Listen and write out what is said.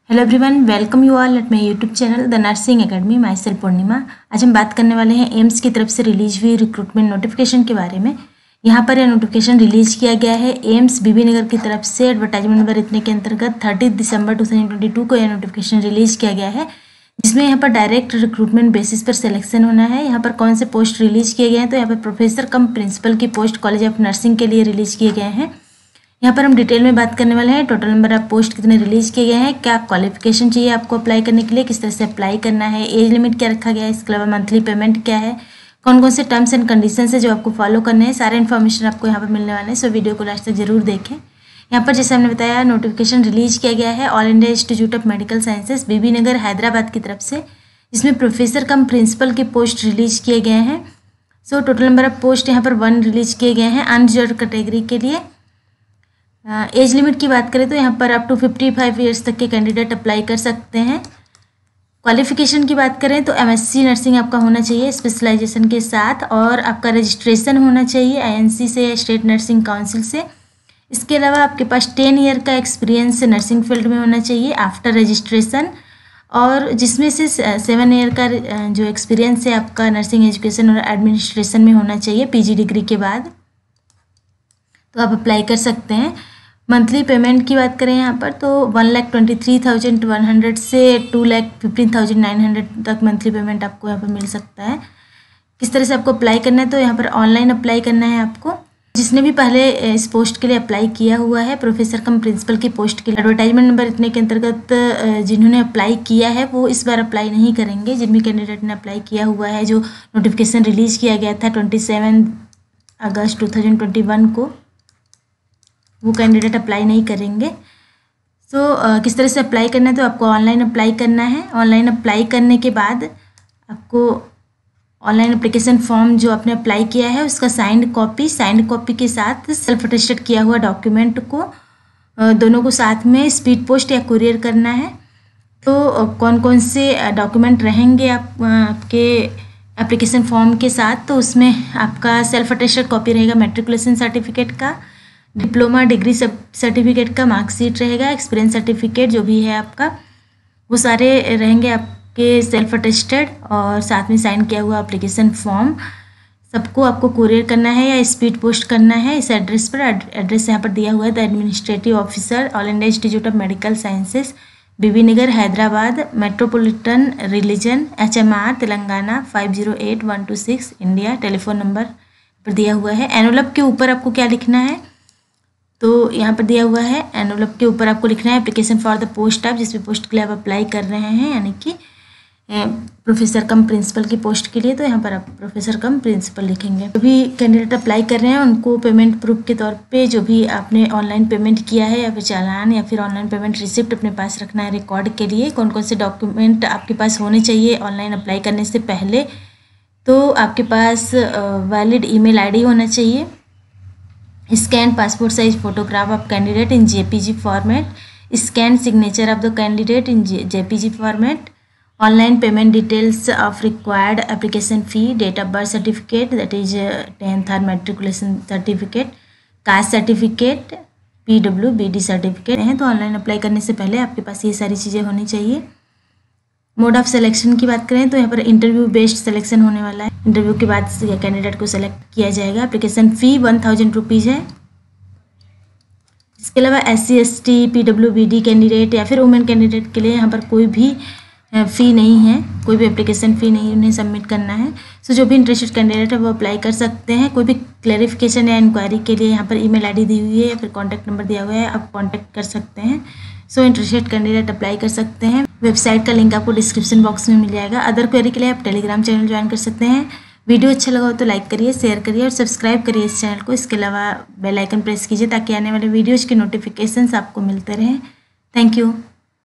Hello everyone, welcome you all at my YouTube channel the nursing academy. Myself Purnima. आज हम बात करने वाले हैं एम्स की तरफ से रिलीज हुई रिक्रूटमेंट नोटिफिकेशन के बारे में। यहाँ पर यह नोटिफिकेशन रिलीज किया गया है एम्स बीबी नगर की तरफ से। एडवर्टाइजमेंट नंबर इतने के अंतर्गत 30 दिसंबर 2022 को यह नोटिफिकेशन रिलीज किया गया है, जिसमें यहाँ पर डायरेक्ट रिक्रूटमेंट बेसिस पर सिलेक्शन होना है। यहाँ पर कौन से पोस्ट रिलीज किए गए हैं, तो यहाँ पर प्रोफेसर कम प्रिंसिपल की पोस्ट कॉलेज ऑफ नर्सिंग के लिए रिलीज किए गए हैं। यहाँ पर हम डिटेल में बात करने वाले हैं। टोटल नंबर ऑफ पोस्ट कितने रिलीज किए गए हैं, क्या क्वालिफिकेशन चाहिए आपको अप्लाई करने के लिए, किस तरह से अप्लाई करना है, एज लिमिट क्या रखा गया है, इसके अलावा मंथली पेमेंट क्या है, कौन कौन से टर्म्स एंड कंडीशंस है जो आपको फॉलो करने हैं, सारे इन्फॉर्मेशन आपको यहाँ पर मिलने वाले हैं। सो वीडियो को लास्ट तक जरूर देखें। यहाँ पर जैसे हमने बताया नोटिफिकेशन रिलीज किया गया है All India institute of medical sciences बीबी नगर हैदराबाद की तरफ से, जिसमें प्रोफेसर कम प्रिंसिपल के पोस्ट रिलीज किए गए हैं। So total number of post यहाँ पर 1 रिलीज किए गए हैं अनरिजर्व कैटेगरी के लिए। एज लिमिट की बात करें तो यहाँ पर अप टू 55 ईयर्स तक के कैंडिडेट अप्लाई कर सकते हैं। क्वालिफिकेशन की बात करें तो एमएससी नर्सिंग आपका होना चाहिए स्पेशलाइजेशन के साथ, और आपका रजिस्ट्रेशन होना चाहिए आईएनसी से या स्टेट नर्सिंग काउंसिल से। इसके अलावा आपके पास 10 ईयर का एक्सपीरियंस नर्सिंग फील्ड में होना चाहिए आफ्टर रजिस्ट्रेशन, और जिसमें से 7 ईयर का जो एक्सपीरियंस है आपका नर्सिंग एजुकेशन और एडमिनिस्ट्रेशन में होना चाहिए पीजी डिग्री के बाद, तो आप अप्लाई कर सकते हैं। मंथली पेमेंट की बात करें यहाँ पर तो 1,23,100 से 2,15,900 तक मंथली पेमेंट आपको यहाँ पर मिल सकता है। किस तरह से आपको अप्लाई करना है, तो यहाँ पर ऑनलाइन अप्लाई करना है आपको। जिसने भी पहले इस पोस्ट के लिए अप्लाई किया हुआ है प्रोफेसर कम प्रिंसिपल की पोस्ट के लिए, एडवर्टाइजमेंट नंबर इतने के अंतर्गत जिन्होंने अप्लाई किया है वो इस बार अप्लाई नहीं करेंगे। जिन भी कैंडिडेट ने अप्लाई किया हुआ है, जो नोटिफिकेशन रिलीज किया गया था 27 अगस्त 2021 को, वो कैंडिडेट अप्लाई नहीं करेंगे। सो किस तरह से अप्लाई करना है, तो आपको ऑनलाइन अप्लाई करना है। ऑनलाइन अप्लाई करने के बाद आपको ऑनलाइन एप्लीकेशन फॉर्म जो आपने अप्लाई किया है उसका साइंड कॉपी के साथ सेल्फ अटेस्टेड किया हुआ डॉक्यूमेंट को दोनों को साथ में स्पीड पोस्ट या कुरियर करना है। तो कौन कौन से डॉक्यूमेंट रहेंगे आपके एप्लीकेशन फॉर्म के साथ, तो उसमें आपका सेल्फ अटेस्टेड कॉपी रहेगा मैट्रिकुलेशन सर्टिफिकेट का, डिप्लोमा डिग्री सर्टिफिकेट का मार्कशीट रहेगा, एक्सपीरियंस सर्टिफिकेट जो भी है आपका, वो सारे रहेंगे आपके सेल्फ अटेस्टेड, और साथ में साइन किया हुआ एप्लीकेशन फॉर्म। सबको आपको कुरियर करना है या स्पीड पोस्ट करना है इस एड्रेस पर। एड्रेस यहाँ पर दिया हुआ है the administrative officer all India institute of medical sciences Bibi Nagar Hyderabad, metropolitan region HMR Telangana 508126 India. Telephone number पर दिया हुआ है। एनवलप के ऊपर आपको क्या लिखना है, तो यहाँ पर दिया हुआ है एनवलप के ऊपर आपको लिखना है application for the post of, जिस भी पोस्ट के लिए आप अप्लाई कर रहे हैं, यानी कि प्रोफेसर कम प्रिंसिपल की पोस्ट के लिए, तो यहाँ पर आप प्रोफेसर कम प्रिंसिपल लिखेंगे। जो भी कैंडिडेट अप्लाई कर रहे हैं उनको पेमेंट प्रूफ के तौर पे जो भी आपने ऑनलाइन पेमेंट किया है या फिर चालान या फिर ऑनलाइन पेमेंट रिसिप्ट अपने पास रखना है रिकॉर्ड के लिए। कौन कौन से डॉक्यूमेंट आपके पास होने चाहिए ऑनलाइन अप्लाई करने से पहले, तो आपके पास वैलिड ईमेल ID होना चाहिए, scan passport size photograph of candidate in JPG format, scan signature of the candidate in JPG format, online payment details of required application fee, date of birth certificate that is 10th और matriculation certificate, caste certificate, PWBD certificate हैं। तो online apply करने से पहले आपके पास ये सारी चीज़ें होनी चाहिए। मोड ऑफ सिलेक्शन की बात करें तो यहाँ पर इंटरव्यू बेस्ड सिलेक्शन होने वाला है। इंटरव्यू के बाद कैंडिडेट को सेलेक्ट किया जाएगा। एप्लीकेशन फ़ी 1000 रुपीज़ है। इसके अलावा SC ST PWBD कैंडिडेट या फिर वुमेन कैंडिडेट के लिए यहाँ पर कोई भी फ़ी नहीं है, कोई भी एप्लीकेशन फ़ी नहीं उन्हें सबमिट करना है। सो जो भी इंटरेस्टेड कैंडिडेट है वो अप्लाई कर सकते हैं। कोई भी क्लैरिफिकेशन या इंक्वायरी के लिए यहाँ पर ईमेल ID दी हुई है या फिर कॉन्टैक्ट नंबर दिया हुआ है, आप कॉन्टैक्ट कर सकते हैं। सो इंटरेस्टेड कैंडिडेट अप्लाई कर सकते हैं। वेबसाइट का लिंक आपको डिस्क्रिप्शन बॉक्स में मिल जाएगा। अदर क्वेरी के लिए आप टेलीग्राम चैनल ज्वाइन कर सकते हैं। वीडियो अच्छा लगा हो तो लाइक करिए, शेयर करिए और सब्सक्राइब करिए इस चैनल को। इसके अलावा बेल आइकन प्रेस कीजिए ताकि आने वाले वीडियोज़ के नोटिफिकेशंस आपको मिलते रहें। Thank you.